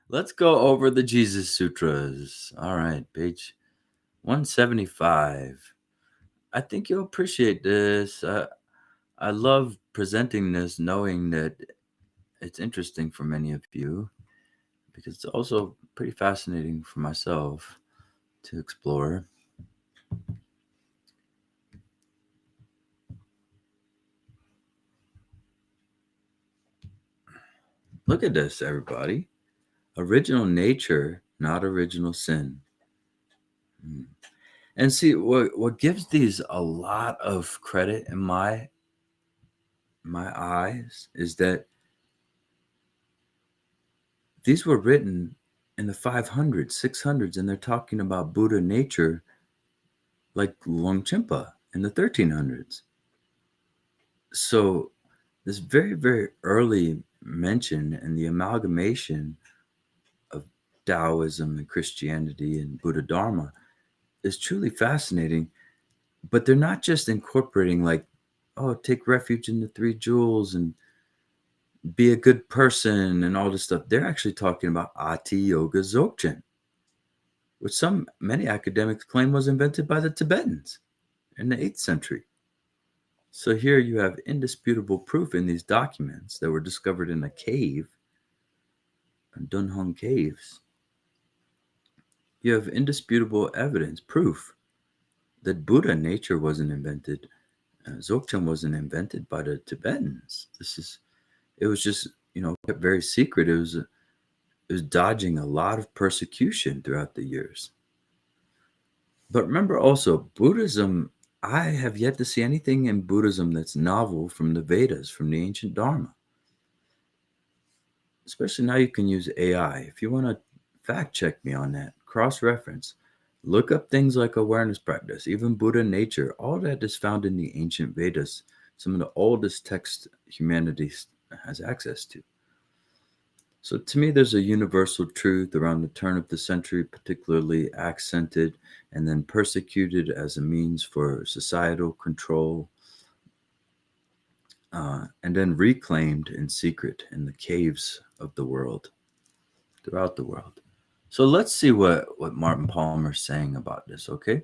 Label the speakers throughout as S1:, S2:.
S1: Let's go over the Jesus Sutras. All right, page 175. I think you'll appreciate this. I love presenting this knowing that it's interesting for many of you because it's also pretty fascinating for myself to explore. Look at this, everybody. Original nature, not original sin. Hmm. And see, what gives these a lot of credit in my eyes is that these were written in the 500s, 600s, and they're talking about Buddha nature like Longchenpa in the 1300s. So, this very, very early mention and the amalgamation of Taoism and Christianity and Buddha Dharma is truly fascinating. But they're not just incorporating, like, oh, take refuge in the three jewels and be a good person and all this stuff. They're actually talking about Ati Yoga Dzogchen, which many academics claim was invented by the Tibetans in the 8th century. So here you have indisputable proof in these documents that were discovered in a cave, Dunhung Caves. You have indisputable evidence, proof that Buddha nature wasn't invented. Dzogchen wasn't invented by the Tibetans. It was just, kept very secret. It was dodging a lot of persecution throughout the years. But remember also, Buddhism, I have yet to see anything in Buddhism that's novel from the Vedas, from the ancient Dharma. Especially now you can use AI. If you want to fact check me on that, cross reference, look up things like awareness practice, even Buddha nature. All that is found in the ancient Vedas, some of the oldest texts humanity has access to. So to me, there's a universal truth around the turn of the century, particularly accented and then persecuted as a means for societal control, and then reclaimed in secret in the caves of the world, throughout the world. So let's see what Martin Palmer's saying about this, okay?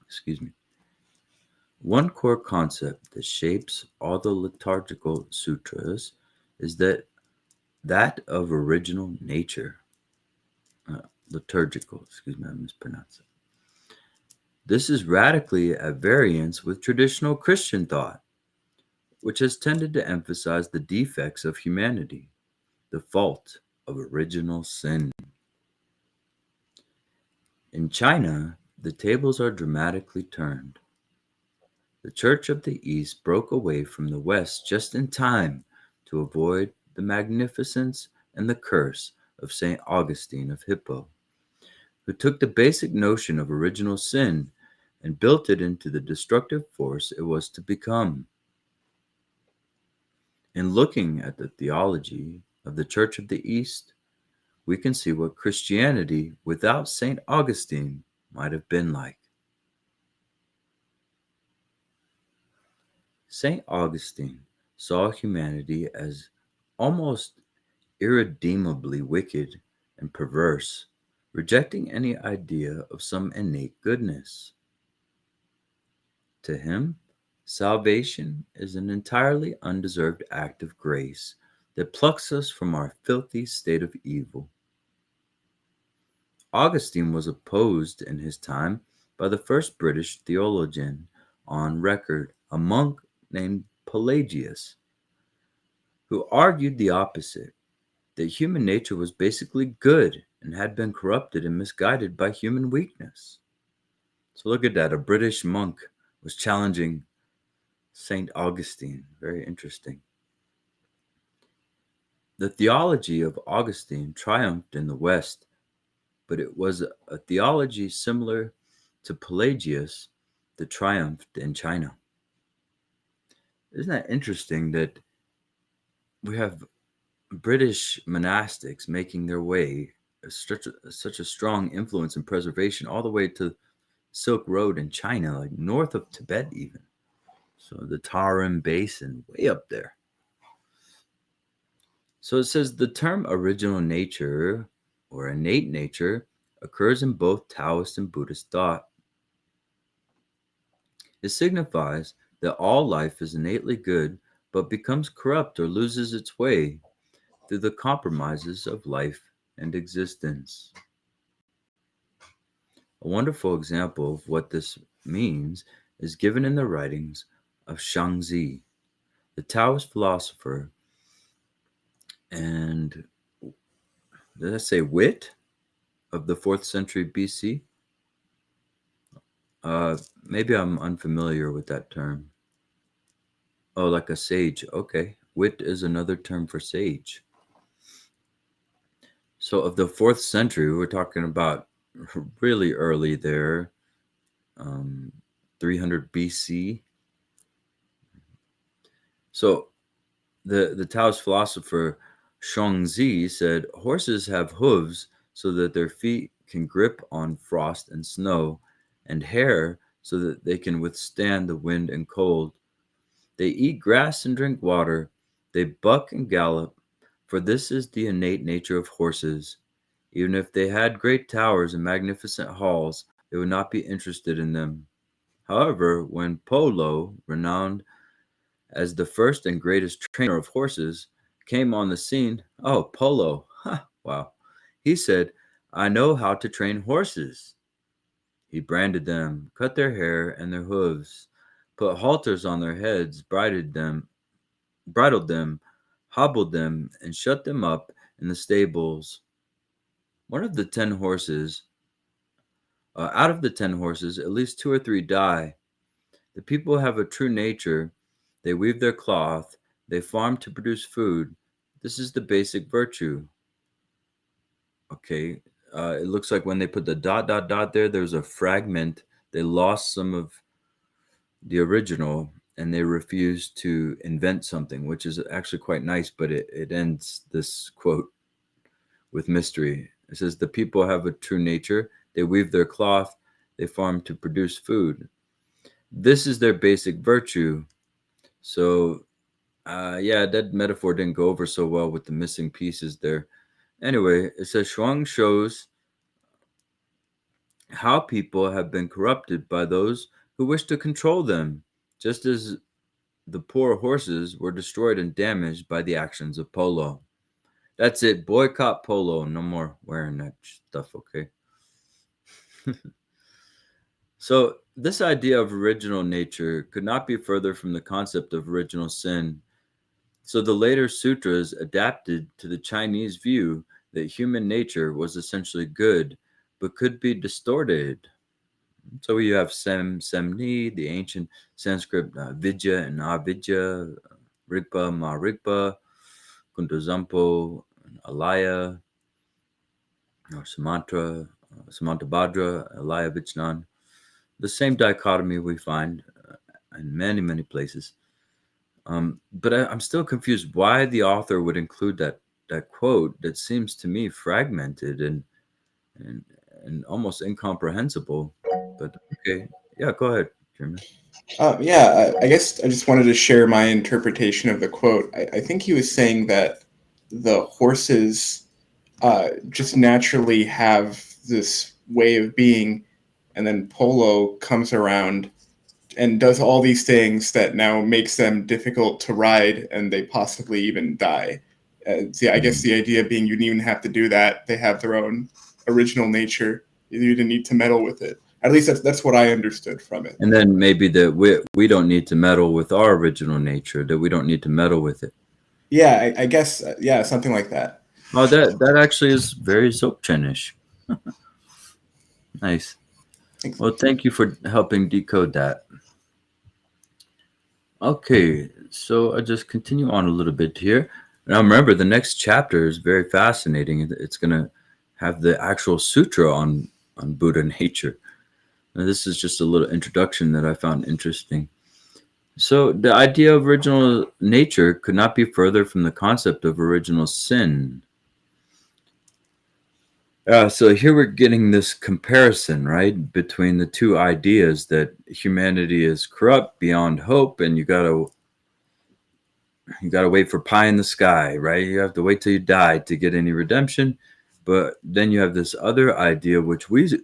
S1: Excuse me. One core concept that shapes all the liturgical sutras is that of original nature. Liturgical, excuse me, I mispronounced it. This is radically at variance with traditional Christian thought, which has tended to emphasize the defects of humanity, the fault of original sin. In China, the tables are dramatically turned. The Church of the East broke away from the West just in time to avoid the magnificence and the curse of St. Augustine of Hippo, who took the basic notion of original sin and built it into the destructive force it was to become. In looking at the theology of the Church of the East, we can see what Christianity without St. Augustine might have been like. St. Augustine saw humanity as almost irredeemably wicked and perverse, rejecting any idea of some innate goodness. To him, salvation is an entirely undeserved act of grace that plucks us from our filthy state of evil. Augustine was opposed in his time by the first British theologian on record, a monk named Pelagius, who argued the opposite, that human nature was basically good and had been corrupted and misguided by human weakness. So look at that, a British monk was challenging St. Augustine. Very interesting. The theology of Augustine triumphed in the West, but it was a theology similar to Pelagius that triumphed in China. Isn't that interesting that we have British monastics making their way, such a strong influence and preservation, all the way to Silk Road in China, like north of Tibet, even. So the Tarim Basin, way up there. So it says the term original nature or innate nature occurs in both Taoist and Buddhist thought. It signifies that all life is innately good but becomes corrupt or loses its way through the compromises of life and existence. A wonderful example of what this means is given in the writings of Shangzi, the Taoist philosopher, and did I say wit of the 4th century BC? Maybe I'm unfamiliar with that term. Oh, like a sage. Okay. Wit is another term for sage. So, of the 4th century, we're talking about really early there, 300 BC. So, the Taoist philosopher Shuangzi said horses have hooves so that their feet can grip on frost and snow, and hair so that they can withstand the wind and cold. They eat grass and drink water. They buck and gallop, for this is the innate nature of horses. Even if they had great towers and magnificent halls, they would not be interested in them. However, when Polo, renowned as the first and greatest trainer of horses, came on the scene, oh, Polo, wow, he said, I know how to train horses. He branded them, cut their hair and their hooves, put halters on their heads, bridled them, hobbled them, and shut them up in the stables. One of the 10 horses, out of the 10 horses, at least 2 or 3 die. The people have a true nature. They weave their cloth. They farm to produce food. This is the basic virtue. Okay. It looks like when they put the ... there, there's a fragment. They lost some of the original and they refused to invent something, which is actually quite nice, but it ends this quote with mystery. It says, the people have a true nature. They weave their cloth. They farm to produce food. This is their basic virtue. So, yeah, that metaphor didn't go over so well with the missing pieces there. Anyway, it says Shuang shows how people have been corrupted by those who wish to control them, just as the poor horses were destroyed and damaged by the actions of Polo. That's it. Boycott Polo. No more wearing that stuff, okay? So, this idea of original nature could not be further from the concept of original sin. So, the later sutras adapted to the Chinese view that human nature was essentially good, but could be distorted. So, you have Semni, the ancient Sanskrit Vidya and Avidya, Rigpa, Marigpa, Kuntuzampo, Alaya, or Samantabhadra, Alaya Vichnan. The same dichotomy we find in many, many places. But I'm still confused why the author would include that quote that seems to me fragmented and almost incomprehensible. But okay, yeah, go ahead, Jeremy.
S2: Yeah, I guess I just wanted to share my interpretation of the quote. I think he was saying that the horses just naturally have this way of being, and then Polo comes around and does all these things that now makes them difficult to ride, and they possibly even die. See, I guess the idea being you didn't even have to do that. They have their own original nature. You didn't need to meddle with it. At least that's what I understood from it.
S1: And then maybe that we don't need to meddle with our original nature, that we don't need to meddle with it.
S2: Yeah, I guess, yeah, something like that.
S1: Oh, that actually is very Dzogchenish. Nice.
S2: Thanks.
S1: Well, thank you for helping decode that. Okay, so I just continue on a little bit here. Now remember, the next chapter is very fascinating. It's going to have the actual sutra on Buddha nature. Now, this is just a little introduction that I found interesting. So the idea of original nature could not be further from the concept of original sin. So here we're getting this comparison, right, between the two ideas that humanity is corrupt beyond hope, and you got to You got to wait for pie in the sky, right? You have to wait till you die to get any redemption. But then you have this other idea, which we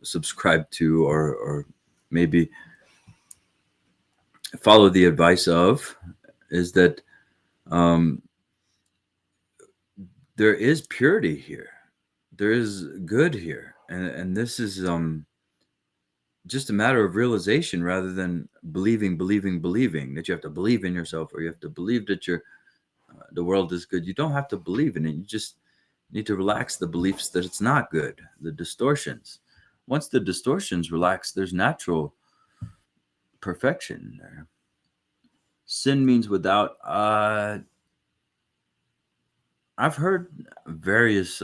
S1: subscribe to, or maybe follow the advice of, is that um, there is purity here, there is good here, and this is just a matter of realization rather than believing that you have to believe in yourself, or you have to believe that the world is good. You don't have to believe in it. You just need to relax the beliefs that it's not good, the distortions. Once the distortions relax, there's natural perfection there. Sin means without. I've heard various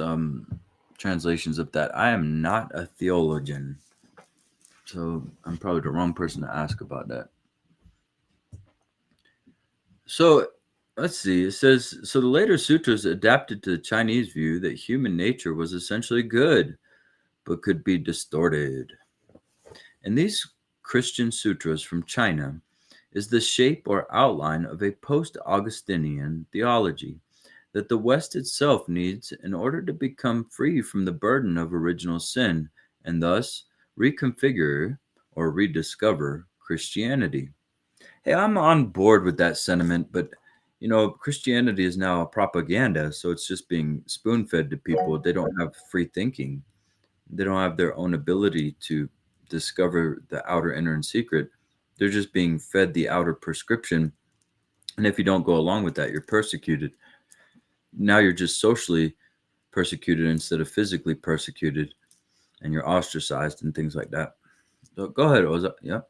S1: translations of that. I am not a theologian, so I'm probably the wrong person to ask about that. So let's see. It says, so the later sutras adapted to the Chinese view that human nature was essentially good, but could be distorted. In these Christian sutras from China is the shape or outline of a post-Augustinian theology that the West itself needs in order to become free from the burden of original sin and thus reconfigure or rediscover Christianity. Hey, I'm on board with that sentiment, but Christianity is now a propaganda, so it's just being spoon fed to people. They don't have free thinking, they don't have their own ability to discover the outer, inner, and secret. They're just being fed the outer prescription. And if you don't go along with that, you're persecuted. Now you're just socially persecuted instead of physically persecuted, and you're ostracized and things like that. So go ahead, Oza. Yeah.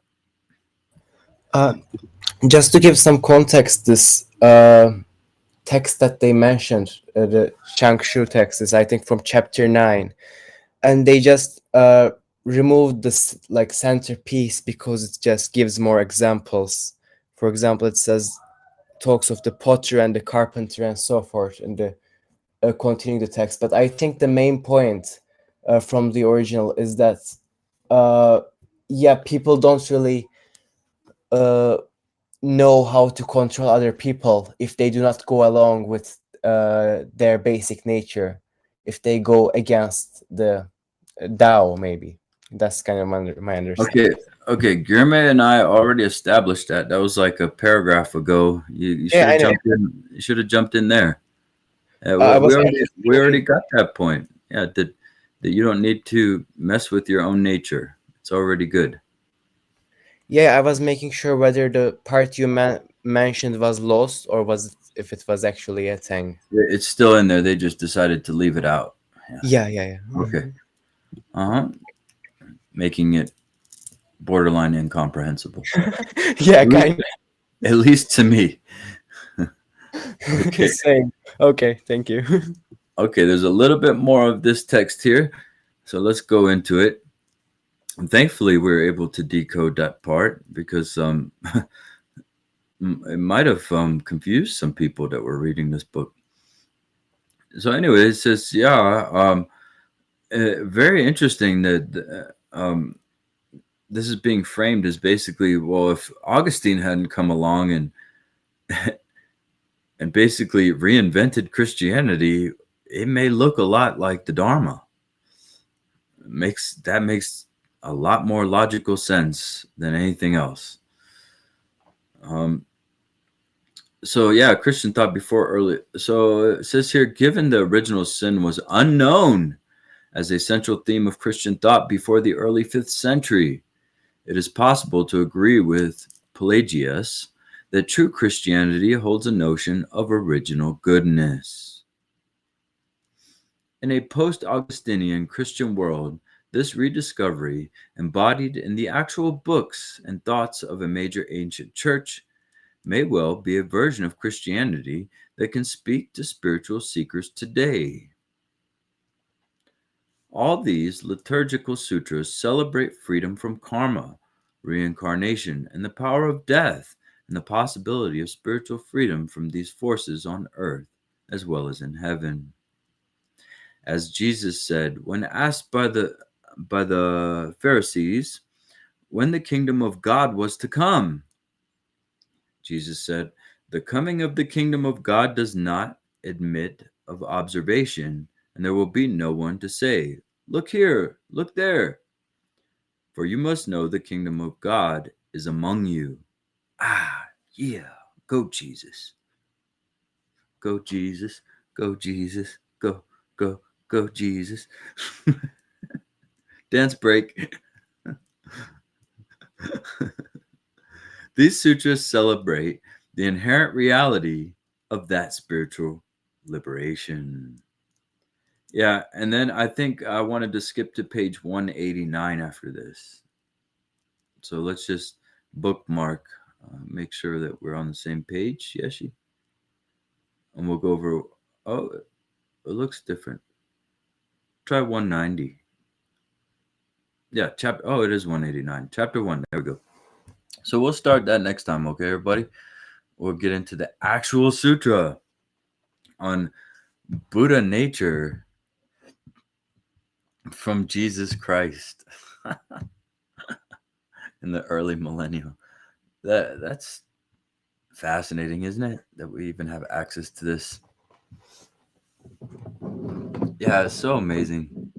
S3: Just to give some context, this text that they mentioned, the Changshu text, is I think from chapter 9, and they just removed this like centerpiece because it just gives more examples. For example, it says talks of the potter and the carpenter and so forth, and the continuing the text. But I think the main point from the original is that people don't really know how to control other people if they do not go along with their basic nature, if they go against the Tao. Maybe that's kind of my understanding.
S1: Okay. Guillermo and I already established that. That was like a paragraph ago. You should
S3: Yeah, I
S1: have
S3: know.
S1: jumped in. You should have jumped in there.
S3: I was
S1: We already got that point. Yeah, that you don't need to mess with your own nature. It's already good.
S3: I was making sure whether the part you mentioned was lost or if it was actually a thing.
S1: It's still in there. They just decided to leave it out.
S3: Yeah.
S1: Okay. Making it borderline incomprehensible.
S3: Yeah, kind
S1: At least to me.
S3: of. Same. Okay, thank you.
S1: Okay, there's a little bit more of this text here, so let's go into it. And thankfully, we were able to decode that part because it might have confused some people that were reading this book. So anyway, it says, very interesting that this is being framed as basically, well, if Augustine hadn't come along and and basically reinvented Christianity, it may look a lot like the Dharma. That makes a lot more logical sense than anything else. Christian thought before early. So it says here, given the original sin was unknown as a central theme of Christian thought before the early 5th century, it is possible to agree with Pelagius that true Christianity holds a notion of original goodness. In a post-Augustinian Christian world, this rediscovery, embodied in the actual books and thoughts of a major ancient church, may well be a version of Christianity that can speak to spiritual seekers today. All these liturgical sutras celebrate freedom from karma, reincarnation, and the power of death, and the possibility of spiritual freedom from these forces on earth as well as in heaven. As Jesus said when asked by the Pharisees when the kingdom of God was to come, Jesus said, The coming of the kingdom of God does not admit of observation, and there will be no one to say, "Look here, look there." For you must know the kingdom of God is among you. Ah, yeah. Go, Jesus. Go, Jesus. Go, Jesus. Go, go, go, Jesus. Dance break. These sutras celebrate the inherent reality of that spiritual liberation. Yeah, and then I think I wanted to skip to page 189 after this. So let's just bookmark, make sure that we're on the same page, Yeshi. And we'll go over. Oh, it looks different. Try 190. Yeah, chapter. Oh, it is 189. Chapter 1. There we go. So we'll start that next time, okay, everybody? We'll get into the actual sutra on Buddha nature from Jesus Christ in the early millennium. That's fascinating, isn't it? That we even have access to this. Yeah, it's so amazing.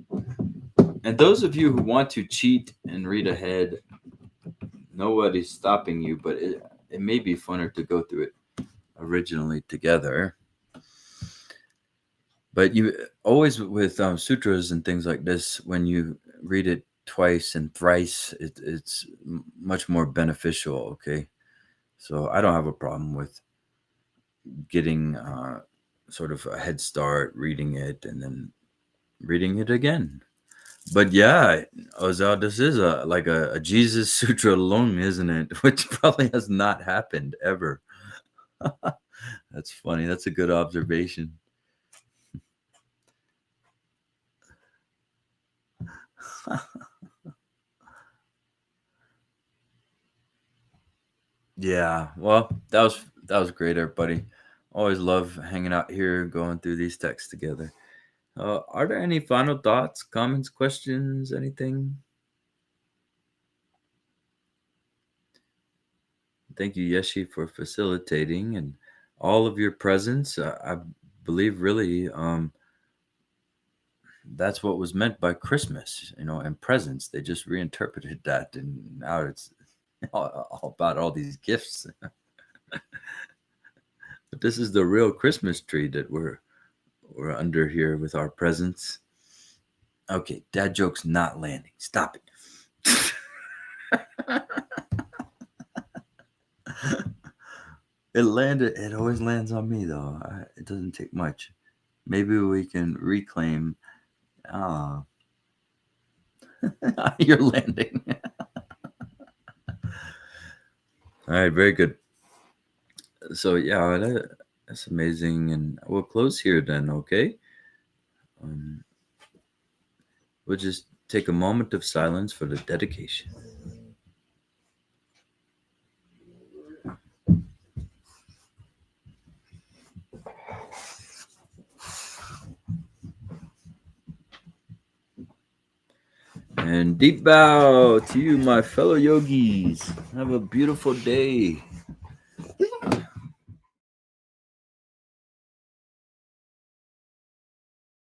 S1: And those of you who want to cheat and read ahead, nobody's stopping you, but it may be funner to go through it originally together. But you always with sutras and things like this, when you read it twice and thrice, it's much more beneficial. Okay, so I don't have a problem with getting sort of a head start, reading it, and then reading it again. But yeah, Ozal, this is like a Jesus Sutra alone, isn't it? Which probably has not happened ever. That's funny. That's a good observation. Yeah, well, that was great, everybody. Always love hanging out here, going through these texts together. Are there any final thoughts, comments, questions, anything? Thank you, Yeshi, for facilitating and all of your presence. I believe really that's what was meant by Christmas, and presents. They just reinterpreted that, and now it's all about all these gifts. But this is the real Christmas tree that we're under here with our presents. Okay, dad joke's not landing. Stop it. It landed. It always lands on me though. It doesn't take much. Maybe we can reclaim. Ah, you're landing. All right, very good. So yeah, that's amazing, and we'll close here then. Okay. We'll just take a moment of silence for the dedication. And deep bow to you, my fellow yogis. Have a beautiful day.